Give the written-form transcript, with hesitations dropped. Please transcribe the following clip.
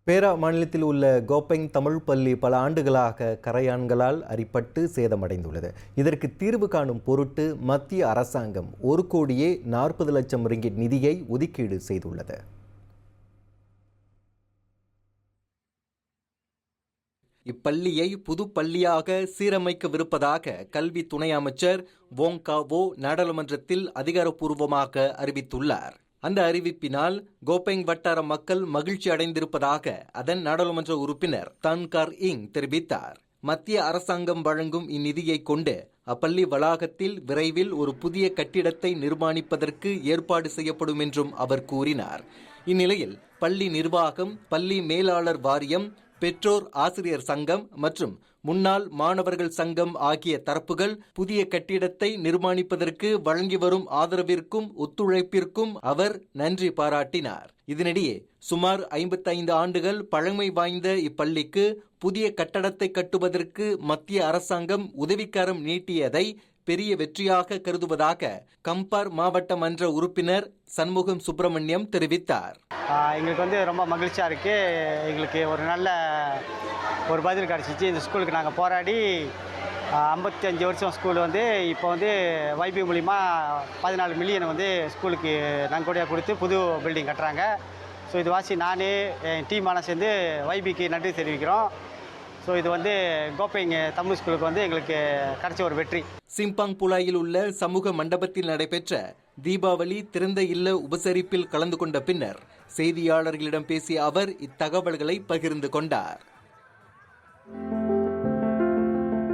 பேரா மாநிலத்தில் உள்ள கோப்பெங் தமிழ் பள்ளி பல ஆண்டுகளாக கரையான்களால் அரிப்பட்டு சேதமடைந்துள்ளது. இதற்கு தீர்வு காணும் பொருட்டு மத்திய அரசாங்கம் 1,40,00,000 ரிங்கிட் நிதியை ஒதுக்கீடு செய்துள்ளது. இப்பள்ளியை புது பள்ளியாக சீரமைக்கவிருப்பதாக கல்வி துணை அமைச்சர் வோங் காவோ நாடாளுமன்றத்தில் அதிகாரப்பூர்வமாக அறிவித்துள்ளார். அந்த அறிவிப்பினால் கோப்பெங் வட்டார மக்கள் மகிழ்ச்சி அடைந்திருப்பதாக அதன் நாடாளுமன்ற உறுப்பினர் தன் கார் இங் தெரிவித்தார். மத்திய அரசாங்கம் வழங்கும் இந்நிதியை கொண்டு அப்பள்ளி வளாகத்தில் விரைவில் ஒரு புதிய கட்டிடத்தை நிர்மாணிப்பதற்கு ஏற்பாடு செய்யப்படும் என்றும் அவர் கூறினார். இந்நிலையில் பள்ளி நிர்வாகம், பள்ளி மேலாளர் வாரியம், பெற்றோர் ஆசிரியர் சங்கம் மற்றும் முன்னாள் மாணவர்கள் சங்கம் ஆகிய தரப்புகள் புதிய கட்டிடத்தை நிர்மாணிப்பதற்கு வழங்கி வரும் ஆதரவிற்கும் ஒத்துழைப்பிற்கும் அவர் நன்றி பாராட்டினார். இதனிடையே சுமார் 55 ஆண்டுகள் பழமை வாய்ந்த இப்பள்ளிக்கு புதிய கட்டடத்தை கட்டுவதற்கு மத்திய அரசாங்கம் உதவிக்கரம் நீட்டியதை பெரிய வெற்றியாக கருதுவதாக கம்பார் மாவட்ட மன்ற உறுப்பினர் சண்முகம் சுப்பிரமணியம் தெரிவித்தார். எங்களுக்கு ரொம்ப மகிழ்ச்சியா இருக்கு. எங்களுக்கு ஒரு நல்ல பதில் கிடைச்சிச்சு. இந்த ஸ்கூலுக்கு நாங்கள் போராடி 55 வருஷம் ஸ்கூல் இப்போ வைபி மூலிமா 14 மில்லியன் ஸ்கூலுக்கு நன்கொடையாக கொடுத்து புது பில்டிங் கட்டுறாங்க. ஸோ இது வாசி நானே என் டீமான சேர்ந்து வைபிக்கு நன்றி தெரிவிக்கிறோம். ஸோ இது கோப்பெங் தமிழ் ஸ்கூலுக்கு எங்களுக்கு கிடைச்ச ஒரு வெற்றி. சிம்பாங் புலாயில் உள்ள சமூக மண்டபத்தில் நடைபெற்ற தீபாவளி திறந்த இல்ல உபசரிப்பில் கலந்து கொண்ட பின்னர் செய்தியாளர்களிடம் பேசிய அவர் இத்தகவல்களை பகிர்ந்து கொண்டார்.